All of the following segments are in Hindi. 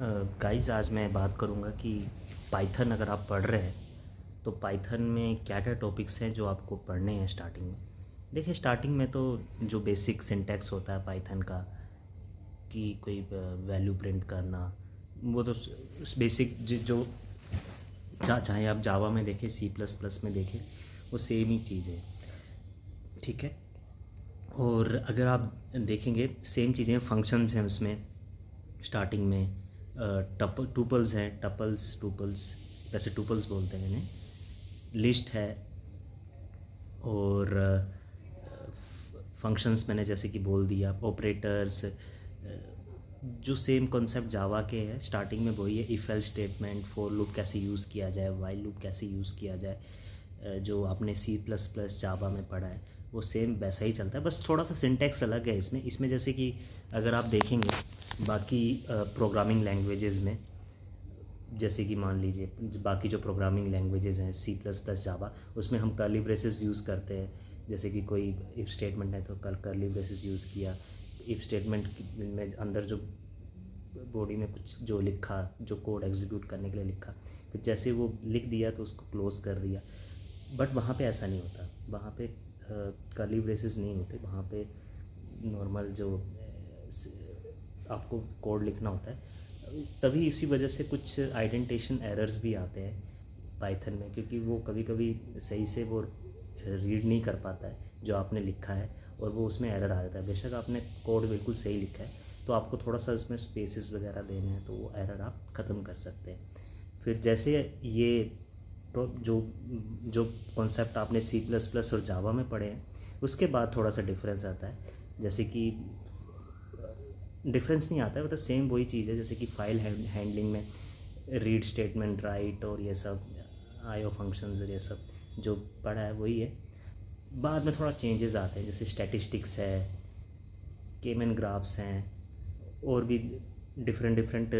गाइस आज मैं बात करूँगा कि पाइथन अगर आप पढ़ रहे हैं तो पाइथन में क्या क्या टॉपिक्स हैं जो आपको पढ़ने हैं स्टार्टिंग में। देखिए स्टार्टिंग में तो जो बेसिक सिंटैक्स होता है पाइथन का कि कोई वैल्यू प्रिंट करना, वो तो बेसिक जो चाहे आप जावा में देखें सी प्लस प्लस में देखें वो सेम ही चीज़ है, ठीक है। और अगर आप देखेंगे सेम चीज़ें फंक्शंस हैं उसमें स्टार्टिंग में टूपल्स हैं, टूपल्स वैसे टूपल्स बोलते हैं इन्हें, लिस्ट है और फंक्शंस मैंने जैसे कि बोल दिया, ऑपरेटर्स जो सेम कॉन्सेप्ट जावा के है स्टार्टिंग में वही है। If else statement, for loop कैसे यूज़ किया जाए, वाइल लूप कैसे यूज़ किया जाए, जो आपने सी प्लस प्लस जावा में पढ़ा है वो सेम वैसा ही चलता है, बस थोड़ा सा सिंटैक्स अलग है इसमें जैसे कि अगर आप देखेंगे बाकी प्रोग्रामिंग लैंग्वेजेस में, जैसे कि मान लीजिए बाकी जो प्रोग्रामिंग लैंग्वेजेस हैं सी प्लस प्लस जावा, उसमें हम कर्ली ब्रेसेस यूज़ करते हैं। जैसे कि कोई इफ़ स्टेटमेंट है तो कर्ली ब्रेसेस यूज़ किया, इफ़ स्टेटमेंट में अंदर जो बॉडी में कुछ जो लिखा, जो कोड एग्जीक्यूट करने के लिए लिखा, फिर जैसे वो लिख दिया तो उसको क्लोज़ कर दिया। बट वहाँ पे ऐसा नहीं होता, वहाँ पे कर्ली ब्रेसेस नहीं होते, वहाँ पे नॉर्मल जो आपको कोड लिखना होता है। तभी इसी वजह से कुछ आइडेंटिफिकेशन एरर्स भी आते हैं पाइथन में, क्योंकि वो कभी कभी सही से वो रीड नहीं कर पाता है जो आपने लिखा है और वो उसमें एरर आ जाता है। बेशक आपने कोड बिल्कुल सही लिखा है तो आपको थोड़ा सा उसमें स्पेसेस वगैरह देने हैं तो वो एरर आप ख़त्म कर सकते हैं। फिर जैसे ये तो जो कॉन्सेप्ट आपने सी प्लस प्लस और जावा में पढ़े हैं उसके बाद थोड़ा सा डिफरेंस आता है। जैसे कि डिफरेंस नहीं आता है, मतलब सेम वही चीज़ है जैसे कि फाइल हैंडलिंग में रीड स्टेटमेंट, राइट और ये सब आईओ फंक्शंस और ये सब जो पढ़ा है वही है। बाद में थोड़ा चेंजेस आते हैं, जैसे स्टैटिस्टिक्स है, केमन ग्राफ्स हैं और भी डिफरेंट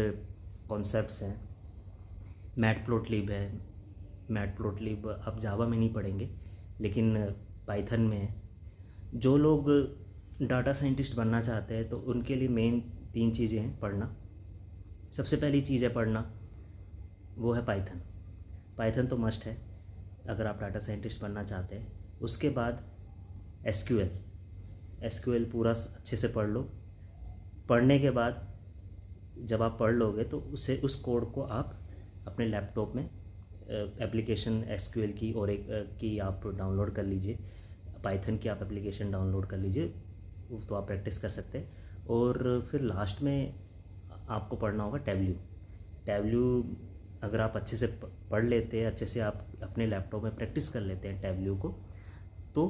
कॉन्सेप्ट्स हैं। मैटप्लोटलिब है, मैटप्लोटलिब आप जावा में नहीं पढ़ेंगे लेकिन पाइथन में है। जो लोग डाटा साइंटिस्ट बनना चाहते हैं तो उनके लिए मेन 3 चीज़ें हैं पढ़ना। सबसे पहली चीज़ है पढ़ना, वो है पाइथन। पाइथन तो मस्ट है अगर आप डाटा साइंटिस्ट बनना चाहते हैं। उसके बाद एसक्यूएल पूरा अच्छे से पढ़ लो। पढ़ने के बाद जब आप पढ़ लोगे तो उस कोड को आप अपने लैपटॉप में एप्लीकेशन एसक्यूएल की और एक की आप डाउनलोड कर लीजिए, पाइथन की आप एप्लीकेशन डाउनलोड कर लीजिए, तो आप प्रैक्टिस कर सकते हैं। और फिर लास्ट में आपको पढ़ना होगा टैब्ल्यू। अगर आप अच्छे से पढ़ लेते हैं, अच्छे से आप अपने लैपटॉप में प्रैक्टिस कर लेते हैं टैब्ल्यू को, तो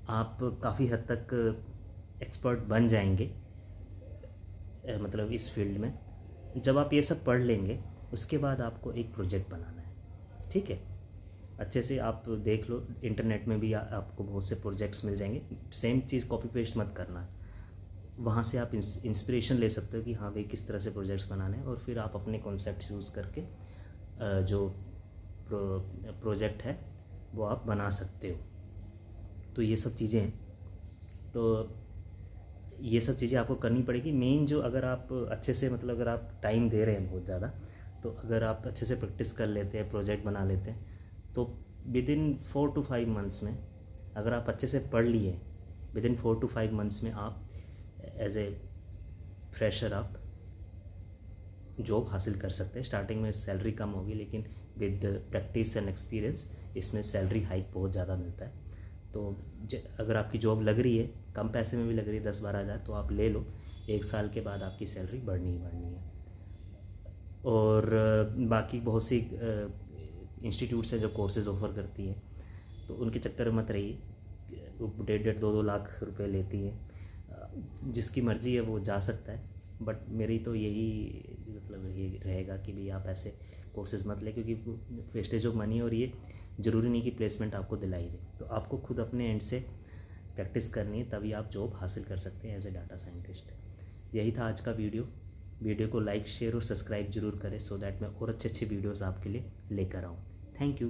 आप काफ़ी हद तक एक्सपर्ट बन जाएंगे, मतलब इस फील्ड में। जब आप ये सब पढ़ लेंगे उसके बाद आपको एक प्रोजेक्ट बनाना है, ठीक है। अच्छे से आप देख लो, इंटरनेट में भी आपको बहुत से प्रोजेक्ट्स मिल जाएंगे। सेम चीज़ कॉपी पेस्ट मत करना, वहाँ से आप इंस्पिरेशन ले सकते हो कि हाँ भाई किस तरह से प्रोजेक्ट्स बनाने हैं, और फिर आप अपने कॉन्सेप्ट यूज़ करके जो प्रोजेक्ट है वो आप बना सकते हो। तो ये सब चीज़ें हैं, तो ये सब चीज़ें आपको करनी पड़ेगी। मेन जो अगर आप अच्छे से, मतलब अगर आप टाइम दे रहे हैं बहुत ज़्यादा, तो अगर आप अच्छे से प्रैक्टिस कर लेते हैं, प्रोजेक्ट बना लेते हैं, तो विद इन 4 to 5 मंथ्स में अगर आप अच्छे से पढ़ लिए, विद इन 4 to 5 मंथ्स में आप एज ए फ्रेशर आप जॉब हासिल कर सकते हैं। स्टार्टिंग में सैलरी कम होगी लेकिन विद प्रैक्टिस एंड एक्सपीरियंस इसमें सैलरी हाइक बहुत ज़्यादा मिलता है। तो अगर आपकी जॉब लग रही है, कम पैसे में भी लग रही है 10-12 हज़ार, तो आप ले लो। 1 साल के बाद आपकी सैलरी बढ़नी ही बढ़नी है। और बाकी बहुत सी इंस्टीट्यूट्स हैं जो कोर्सेज़ ऑफ़र करती हैं, तो उनके चक्कर में मत रहिए। 1.5 2 लाख रुपए लेती है, जिसकी मर्ज़ी है वो जा सकता है। बट मेरी तो यही मतलब ये रहेगा कि भाई आप ऐसे कोर्सेज़ मत लें, क्योंकि वेस्टेज ऑफ मनी, और ये ज़रूरी नहीं कि प्लेसमेंट आपको दिलाई दे। तो आपको खुद अपने एंड से प्रैक्टिस करनी है, तभी आप जॉब हासिल कर सकते हैं एज ए डाटा साइंटिस्ट। यही था आज का वीडियो को लाइक, शेयर और सब्सक्राइब जरूर करें, सो दैट मैं और अच्छे वीडियोज़ आपके लिए लेकर आऊँ। Thank you.